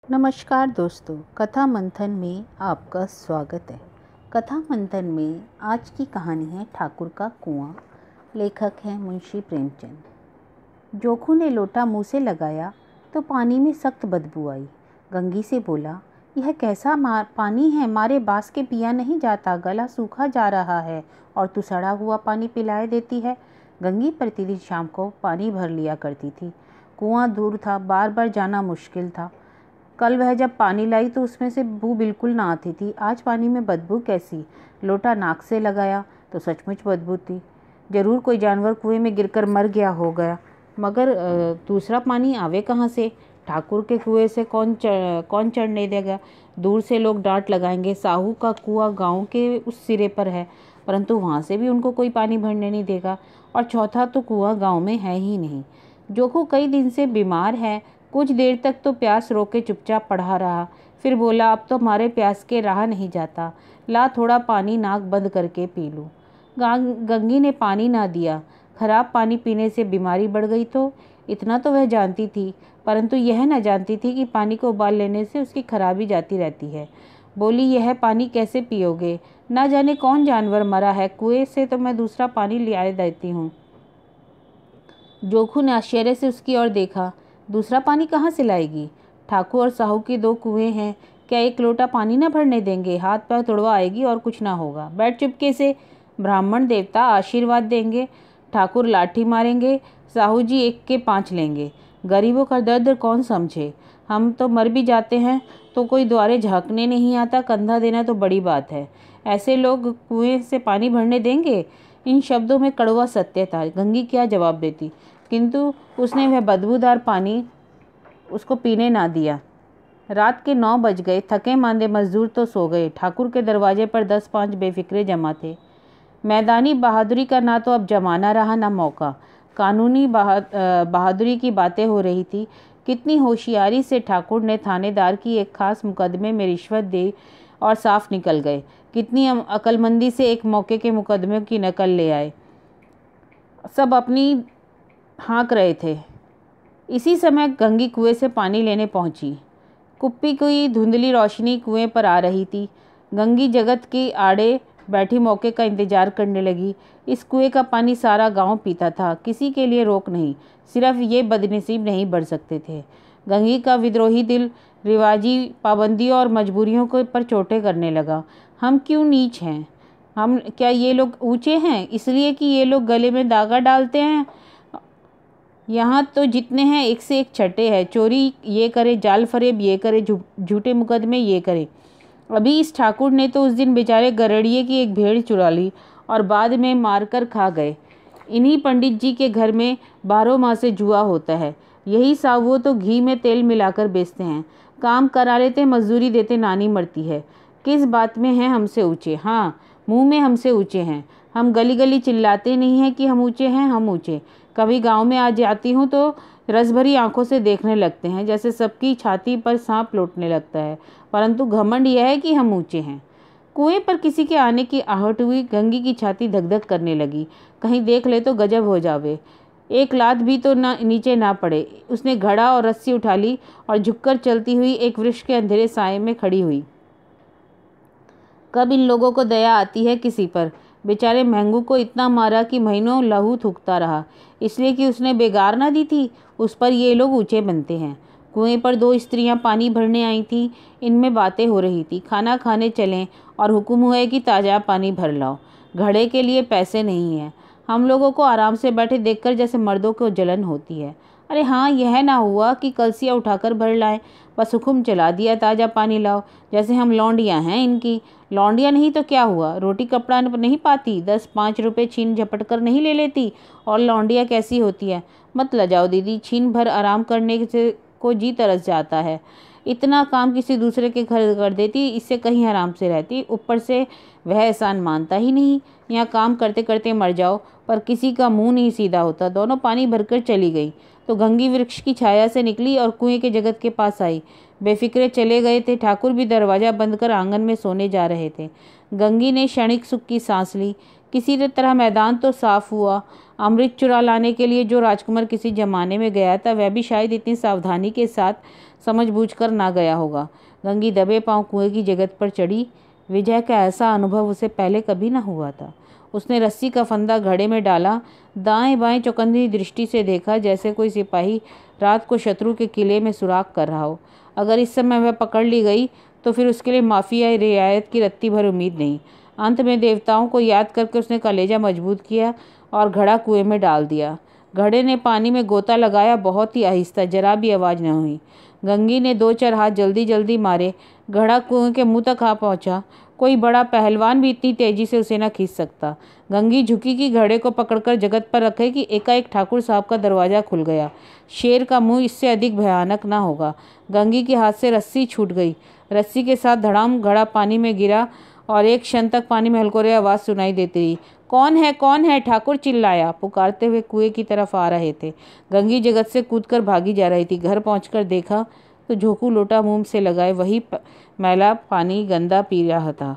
नमस्कार दोस्तों, कथा मंथन में आपका स्वागत है। कथा मंथन में आज की कहानी है ठाकुर का कुआं। लेखक हैं मुंशी प्रेमचंद। जोखू ने लोटा मुंह से लगाया तो पानी में सख्त बदबू आई। गंगी से बोला, यह कैसा पानी है, मारे बास के पिया नहीं जाता, गला सूखा जा रहा है और तू सड़ा हुआ पानी पिलाए देती है। गंगी प्रतिदिन शाम को पानी भर लिया करती थी। कुआं दूर था, बार बार जाना मुश्किल था। कल वह जब पानी लाई तो उसमें से बू बिल्कुल ना आती थी। आज पानी में बदबू कैसी? लोटा नाक से लगाया तो सचमुच बदबू थी। जरूर कोई जानवर कुएं में गिरकर मर गया होगा, मगर दूसरा पानी आवे कहाँ से? ठाकुर के कुएं से कौन चढ़ने देगा? दूर से लोग डांट लगाएंगे, साहू का कुआं गांव के उस सिरे पर है, परंतु वहाँ से भी उनको कोई पानी भरने नहीं देगा। और चौथा तो कुआं गाँव में है ही नहीं। जोखू कई दिन से बीमार है। कुछ देर तक तो प्यास रोके चुपचाप पड़ा रहा, फिर बोला, अब तो हमारे प्यास के रहा नहीं जाता, ला थोड़ा पानी नाक बंद करके पी लूँ। गंगी ने पानी ना दिया। खराब पानी पीने से बीमारी बढ़ गई तो इतना तो वह जानती थी, परंतु यह न जानती थी कि पानी को उबाल लेने से उसकी खराबी जाती रहती है। बोली, यह पानी कैसे पियोगे? ना जाने कौन जानवर मरा है, कुएं से तो मैं दूसरा पानी ले देती हूँ। जोखू ने आश्चर्य से उसकी ओर देखा। दूसरा पानी कहाँ से लाएगी? ठाकुर और साहू के 2 कुएं हैं, क्या एक लोटा पानी न भरने देंगे? हाथ पैर तुड़वा आएगी और कुछ ना होगा। बैठ चुपके से, ब्राह्मण देवता आशीर्वाद देंगे, ठाकुर लाठी मारेंगे, साहू जी 1 के 5 लेंगे। गरीबों का दर्द कौन समझे? हम तो मर भी जाते हैं तो कोई द्वारे झाँकने नहीं आता, कंधा देना तो बड़ी बात है। ऐसे लोग कुएं से पानी भरने देंगे? इन शब्दों में कड़वा सत्य था। गंगी क्या जवाब देती, किंतु उसने वह बदबूदार पानी उसको पीने ना दिया। रात के 9 बज गए। थके मांदे मजदूर तो सो गए। ठाकुर के दरवाजे पर 10-5 बेफिक्रे जमा थे। मैदानी बहादुरी का ना तो अब जमाना रहा ना मौका। कानूनी बहादुरी की बातें हो रही थी। कितनी होशियारी से ठाकुर ने थानेदार की एक खास मुकदमे में रिश्वत दी और साफ निकल गए। कितनी अक्लमंदी से एक मौके के मुकदमे की नकल ले आए। सब अपनी हाँक रहे थे। इसी समय गंगी कुएं से पानी लेने पहुंची। कुप्पी की धुंधली रोशनी कुएं पर आ रही थी। गंगी जगत की आड़े बैठी मौके का इंतजार करने लगी। इस कुएं का पानी सारा गांव पीता था, किसी के लिए रोक नहीं, सिर्फ ये बदनसीब नहीं बढ़ सकते थे। गंगी का विद्रोही दिल रिवाजी पाबंदियों और मजबूरियों को पर चोटें करने लगा। हम क्यों नीच हैं? हम क्या ये लोग ऊंचे हैं इसलिए कि ये लोग गले में दागा डालते हैं? यहाँ तो जितने हैं एक से एक छठे हैं। चोरी ये करे, जाल फरेब ये करे, झूठे मुकदमे ये करे। अभी इस ठाकुर ने तो उस दिन बेचारे गरड़िए की एक भेड़ चुरा ली और बाद में मारकर खा गए। इन्हीं पंडित जी के घर में 12 माह से जुआ होता है। यही सावुओं तो घी में तेल मिलाकर बेचते हैं। काम करा लेते, मजदूरी देते, नानी मरती है। किस बात में हैं हमसे ऊँचे? हाँ, मुँह में हमसे ऊँचे हैं। हम गली गली चिल्लाते नहीं हैं कि हम ऊँचे हैं, हम ऊँचे। कभी गांव में आ जाती हूँ तो रस भरी आंखों से देखने लगते हैं, जैसे सबकी छाती पर सांप लौटने लगता है, परंतु घमंड यह है कि हम ऊंचे हैं। कुएं पर किसी के आने की आहट हुई। गंगी की छाती धक धक करने लगी। कहीं देख ले तो गजब हो जावे, एक लात भी तो ना नीचे ना पड़े। उसने घड़ा और रस्सी उठा ली और झुककर चलती हुई एक वृक्ष के अंधेरे साये में खड़ी हुई। कब इन लोगों को दया आती है किसी पर? बेचारे महंगू को इतना मारा कि महीनों लहू थूकता रहा, इसलिए कि उसने बेगार ना दी थी। उस पर ये लोग ऊंचे बनते हैं। कुएं पर 2 स्त्रियां पानी भरने आई थीं। इनमें बातें हो रही थी। खाना खाने चलें और हुक्म हुआ है कि ताज़ा पानी भर लाओ। घड़े के लिए पैसे नहीं हैं। हम लोगों को आराम से बैठे देखकर जैसे मर्दों को जलन होती है। अरे हाँ, यह ना हुआ कि कलसिया उठाकर भर लाएं, बस हुक्म चला दिया, ताज़ा पानी लाओ, जैसे हम लौंडियाँ हैं इनकी। लौंडिया नहीं तो क्या हुआ? रोटी कपड़ा नहीं पाती, 10-5 रुपये छीन झपट कर नहीं ले लेती? और लौंडिया कैसी होती है? मत लजाओ दीदी, छीन भर आराम करने से को जी तरस जाता है। इतना काम किसी दूसरे के घर कर देती, इससे कहीं आराम से रहती। ऊपर से वह एहसान मानता ही नहीं। यहाँ काम करते करते मर जाओ, पर किसी का मुंह नहीं सीधा होता। दोनों पानी भरकर चली गई तो गंगी वृक्ष की छाया से निकली और कुएं के जगत के पास आई। बेफिक्रे चले गए थे। ठाकुर भी दरवाजा बंद कर आंगन में सोने जा रहे थे। गंगी ने क्षणिक सुख की सांस ली। किसी तरह मैदान तो साफ हुआ। अमृत चुरा लाने के लिए जो राजकुमार किसी जमाने में गया था वह भी शायद इतनी सावधानी के साथ समझबूझकर ना गया होगा। गंगी दबे पांव कुएं की जगत पर चढ़ी। विजय का ऐसा अनुभव उसे पहले कभी ना हुआ था। उसने रस्सी का फंदा घड़े में डाला, दाएं बाएं चौकन्नी दृष्टि से देखा, जैसे कोई सिपाही रात को शत्रु के किले में सुराख कर रहा हो। अगर इस समय वह पकड़ ली गई तो फिर उसके लिए माफ़ी या रियायत की रत्ती भर उम्मीद नहीं। अंत में देवताओं को याद करके उसने कलेजा मजबूत किया और घड़ा कुएं में डाल दिया। घड़े ने पानी में गोता लगाया, बहुत ही आहिस्ता, जरा भी आवाज़ न हुई। गंगी ने 2-4 हाथ जल्दी जल्दी मारे। घड़ा कुएं के मुंह तक आ पहुंचा। कोई बड़ा पहलवान भी इतनी तेजी से उसे न खींच सकता। गंगी झुकी कि घड़े को पकड़कर जगत पर रखे कि एकाएक ठाकुर साहब का दरवाज़ा खुल गया। शेर का मुंह इससे अधिक भयानक ना होगा। गंगी के हाथ से रस्सी छूट गई। रस्सी के साथ धड़ाम घड़ा पानी में गिरा और एक क्षण तक पानी में हलकोरे आवाज़ सुनाई देती रही। कौन है, कौन है? ठाकुर चिल्लाया, पुकारते हुए कुएं की तरफ आ रहे थे। गंगी जगत से कूदकर भागी जा रही थी। घर पहुंचकर देखा तो झोंकू लोटा मुंह से लगाए वही मैला पानी गंदा पी रहा था।